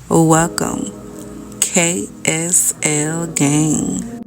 Welcome, KSL Gang.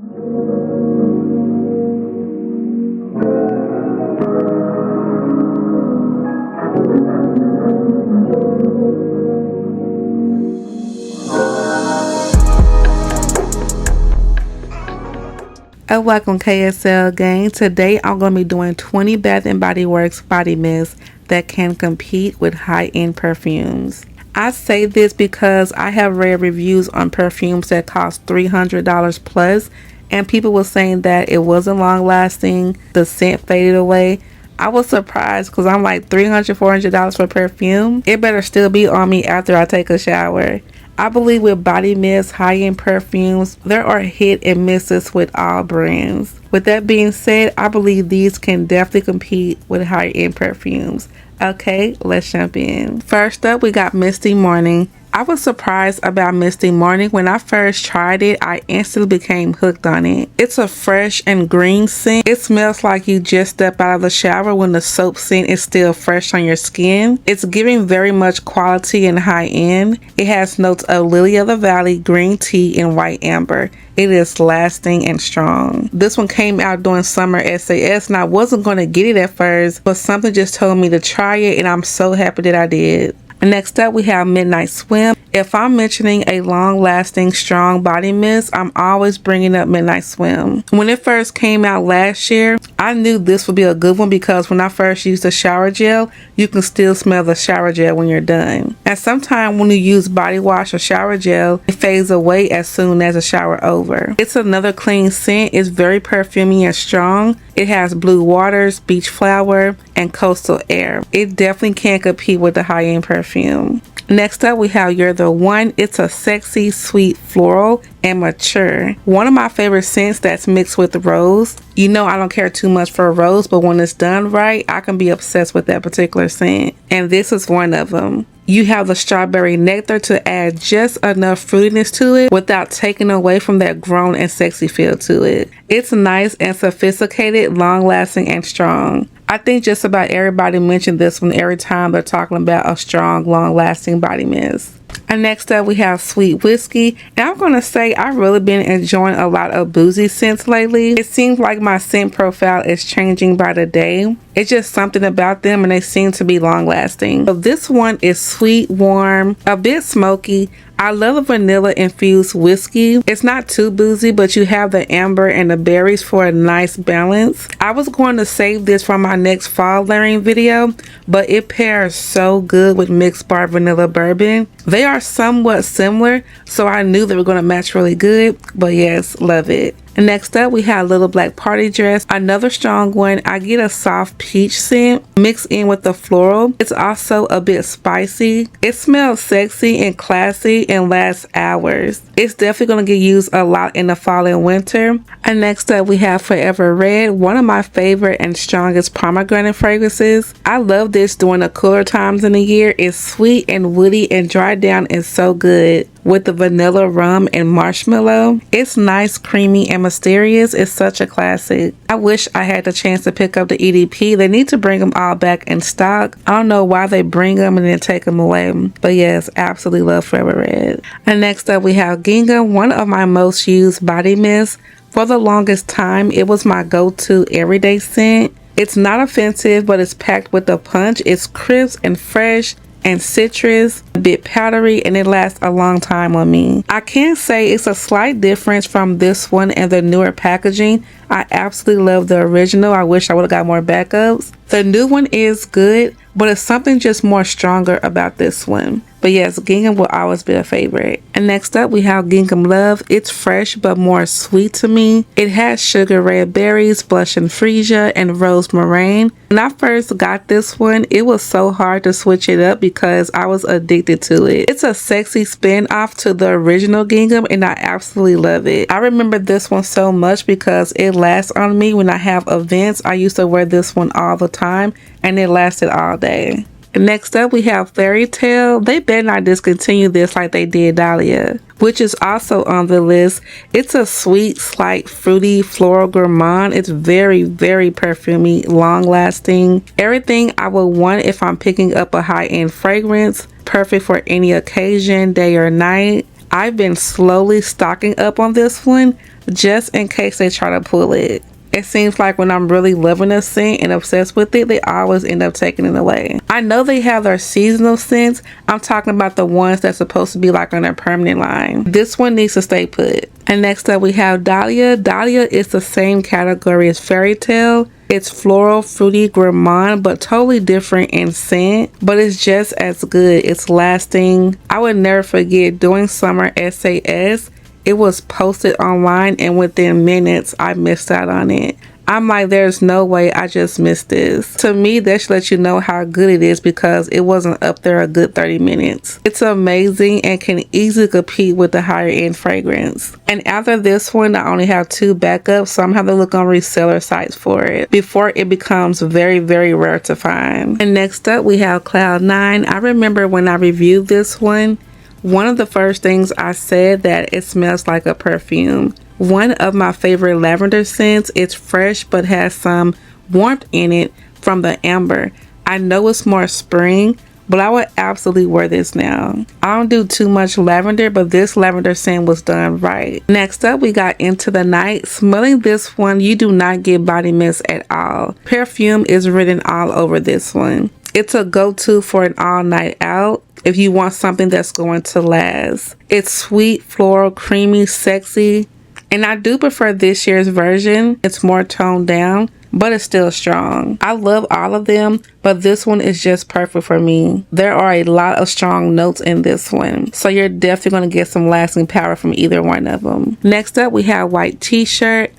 Welcome, KSL Gang. Today I'm going to be doing 20 Bath & Body Works body mists that can compete with high-end perfumes. I say this because I have read reviews on perfumes that cost $300 plus, and people were saying that it wasn't long lasting, the scent faded away. I was surprised because I'm like $300, $400 for perfume. It better still be on me after I take a shower. I believe with body mists, high-end perfumes, there are hit and misses with all brands. With that being said, I believe these can definitely compete with high-end perfumes. Okay, let's jump in. First up, we got Misty Morning. I was surprised about Misty Morning. When I first tried it, I instantly became hooked on it. It's a fresh and green scent. It smells like you just stepped out of the shower when the soap scent is still fresh on your skin. It's giving very much quality and high end. It has notes of lily of the valley, green tea, and white amber. It is lasting and strong. This one came out during summer SAS, and I wasn't going to get it at first, but something just told me to try it, and I'm so happy that I did. Next up, we have Midnight Swim. If I'm mentioning a long-lasting, strong body mist, I'm always bringing up Midnight Swim. When it first came out last year, I knew this would be a good one because when I first used the shower gel, you can still smell the shower gel when you're done. And sometimes when you use body wash or shower gel, it fades away as soon as the shower over. It's another clean scent. It's very perfumey and strong. It has blue waters, beach flower, and coastal air. It definitely can't compete with the high-end perfume. Next up, we have Youre The One. It's a sexy, sweet, floral, and mature. One of my favorite scents that's mixed with rose. You know I don't care too much for rose, but when it's done right, I can be obsessed with that particular scent. And this is one of them. You have the strawberry nectar to add just enough fruitiness to it without taking away from that grown and sexy feel to it. It's nice and sophisticated, long-lasting, and strong. I think just about everybody mentioned this one every time they're talking about a strong, long-lasting body mist. And next up, we have Sweet Whiskey. And I'm going to say I've really been enjoying a lot of boozy scents lately. It seems like my scent profile is changing by the day. It's just something about them and they seem to be long-lasting. So this one is sweet, warm, a bit smoky. I love the vanilla infused whiskey. It's not too boozy, but you have the amber and the berries for a nice balance. I was going to save this for my next fall layering video, but it pairs so good with mixed bar vanilla bourbon. They are somewhat similar, so I knew they were going to match really good, but yes, love it. And next up, we have Little Black Party Dress, another strong one. I get a soft peach scent mixed in with the floral. It's also a bit spicy. It smells sexy and classy and lasts hours. It's definitely going to get used a lot in the fall and winter. And next up, we have Forever Red, one of my favorite and strongest pomegranate fragrances. I love this during the cooler times in the year. It's sweet and woody and dried down is so good. With the vanilla rum and marshmallow. It's nice, creamy, and mysterious. It's such a classic. I wish I had the chance to pick up the EDP. They need to bring them all back in stock. I don't know why they bring them and then take them away. But yes, absolutely love Forever Red. And next up we have Ginga, one of my most used body mists. For the longest time, it was my go-to everyday scent. It's not offensive, but it's packed with a punch. It's crisp and fresh and citrus, a bit powdery, and it lasts a long time on me. I can say it's a slight difference from this one and the newer packaging. I absolutely love the original. I wish I would have got more backups. The new one is good, but it's something just more stronger about this one. But yes, Gingham will always be a favorite. And next up, we have Ginkum Love. It's fresh but more sweet to me. It has sugar red berries, blush and freesia, and rose meringue. When I first got this one, it was so hard to switch it up because I was addicted to it. It's a sexy spin-off to the original Gingham, and I absolutely love it. I remember this one so much because it lasts on me when I have events. I used to wear this one all the time, and it lasted all day. Next up, we have Fairy Tale. They better not discontinue this like they did Dahlia, which is also on the list. It's a sweet, slight, fruity, floral gourmand. It's very, very perfumey, long lasting. Everything I would want if I'm picking up a high-end fragrance. perfect for any occasion, day or night. I've been slowly stocking up on this one just in case they try to pull it. It seems like when I'm really loving a scent and obsessed with it, they always end up taking it away. I know they have their seasonal scents. I'm talking about the ones that's supposed to be like on their permanent line. This one needs to stay put. And next up we have Dahlia. Dahlia is the same category as Fairy Tale. It's floral, fruity, gourmand, but totally different in scent. But it's just as good. It's lasting. I would never forget doing summer SAS. It was posted online and within minutes I missed out on it. I'm like, there's no way I just missed this. To me, that should let you know how good it is because it wasn't up there a good 30 minutes. It's amazing and can easily compete with the higher end fragrance. And after this one, I only have 2 backups, so I'm having to look on reseller sites for it before it becomes very, very rare to find. And next up, we have Cloudnine. I remember when I reviewed this one of the first things I said that it smells like a perfume. One of my favorite lavender scents. It's fresh but has some warmth in it from the amber. I know it's more spring, but I would absolutely wear this now. I don't do too much lavender, but this lavender scent was done right. Next up, we got Into the Night. Smelling this one, you do not get body mist at all. Perfume is written all over this one. It's a go-to for an all night out if you want something that's going to last. It's sweet, floral, creamy, sexy, and I do prefer this year's version. It's more toned down, but it's still strong. I love all of them, but this one is just perfect for me. There are a lot of strong notes in this one, so you're definitely going to get some lasting power from either one of them. Next up, we have White T-Shirt.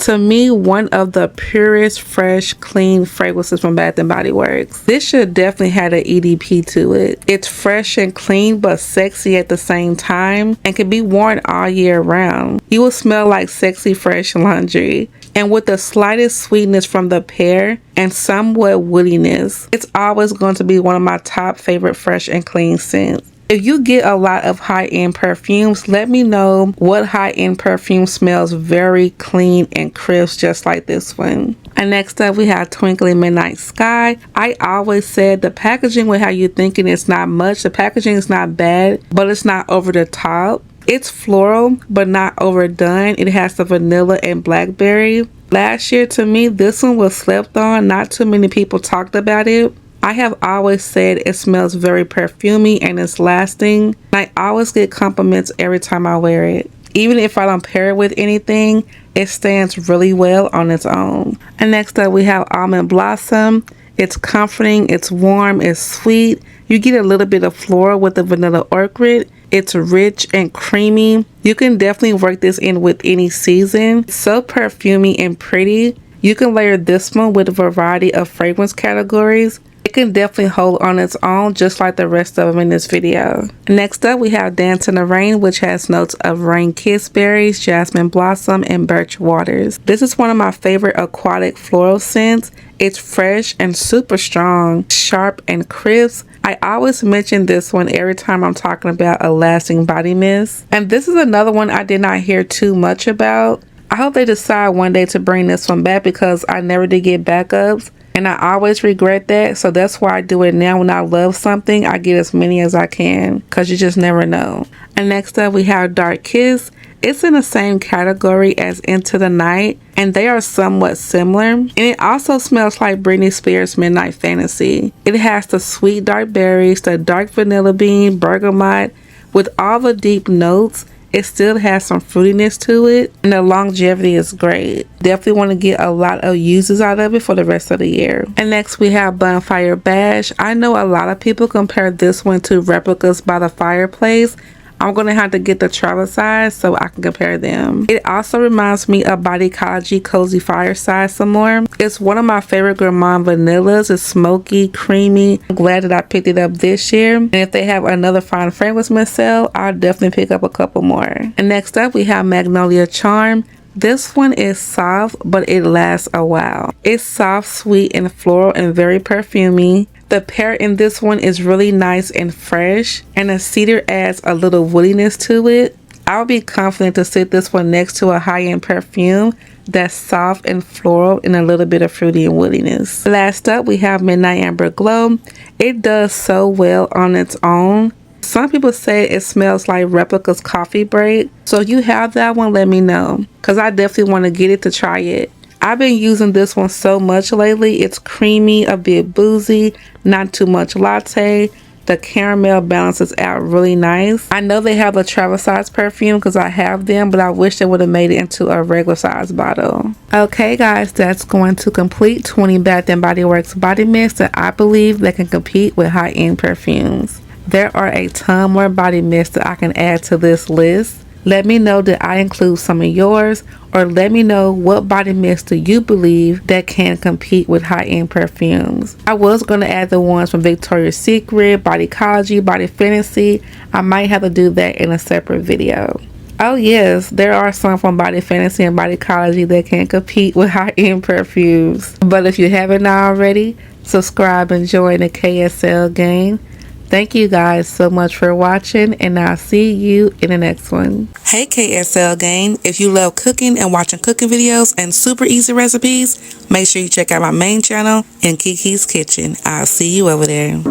To me, one of the purest, fresh, clean fragrances from Bath & Body Works. This should definitely have an EDP to it. It's fresh and clean, but sexy at the same time, and can be worn all year round. You will smell like sexy, fresh laundry. And with the slightest sweetness from the pear and somewhat woodiness, it's always going to be one of my top favorite fresh and clean scents. If you get a lot of high-end perfumes, let me know what high-end perfume smells very clean and crisp just like this one. And next up we have Twinkly Midnight Sky. I always said the packaging with how you're thinking it's not much. The packaging is not bad, but it's not over the top. It's floral, but not overdone. It has the vanilla and blackberry. Last year to me, this one was slept on. Not too many people talked about it. I have always said it smells very perfumey and it's lasting. I always get compliments every time I wear it. Even if I don't pair it with anything, it stands really well on its own. And next up we have Almond Blossom. It's comforting, it's warm, it's sweet. You get a little bit of floral with the vanilla orchid. It's rich and creamy. You can definitely work this in with any season. It's so perfumey and pretty. You can layer this one with a variety of fragrance categories. It can definitely hold on its own just like the rest of them in this video. Next up we have Dance in the Rain, which has notes of rain kiss berries, jasmine blossom, and birch waters. This is one of my favorite aquatic floral scents. It's fresh and super strong, sharp and crisp. I always mention this one every time I'm talking about a lasting body mist. And this is another one I did not hear too much about. I hope they decide one day to bring this one back because I never did get backups. And I always regret that, so that's why I do it now. When I love something, I get as many as I can because you just never know. And next up we have Dark Kiss. It's in the same category as Into the Night, and they are somewhat similar. And it also smells like Britney Spears' Midnight Fantasy. It has the sweet dark berries, the dark vanilla bean, bergamot, with all the deep notes. It still has some fruitiness to it, and the longevity is great. Definitely want to get a lot of uses out of it for the rest of the year. And next we have Bonfire Bash. I know a lot of people compare this one to Replicas by the Fireplace. I'm going to have to get the travel size so I can compare them. It also reminds me of Bodycology Cozy Fireside some more. It's one of my favorite gourmand vanillas. It's smoky, creamy. I'm glad that I picked it up this year. And if they have another fine fragrance mist sale, I'll definitely pick up a couple more. And next up we have Magnolia Charm. This one is soft, but it lasts a while. It's soft, sweet, and floral and very perfumey. The pear in this one is really nice and fresh, and the cedar adds a little woodiness to it. I'll be confident to sit this one next to a high-end perfume that's soft and floral and a little bit of fruity and woodiness. Last up, we have Midnight Amber Glow. It does so well on its own. Some people say it smells like Replica's coffee break. So if you have that one, let me know, because I definitely want to get it to try it. I've been using this one so much lately. It's creamy, a bit boozy, not too much latte. The caramel balances out really nice. I know they have a travel size perfume because I have them, but I wish they would have made it into a regular size bottle. Okay guys, that's going to complete 20 Bath & Body Works body mists that I believe that can compete with high-end perfumes. There are a ton more body mists that I can add to this list. Let me know, did I include some of yours, or let me know what body mist do you believe that can compete with high-end perfumes. I was going to add the ones from Victoria's Secret, Bodycology, Body Fantasy. I might have to do that in a separate video. Oh yes, there are some from Body Fantasy and Bodycology that can compete with high-end perfumes. But if you haven't already, subscribe and join the KSL gang. Thank you guys so much for watching, and I'll see you in the next one. Hey KSL gang, if you love cooking and watching cooking videos and super easy recipes, make sure you check out my main channel in Keke's Kitchen. I'll see you over there.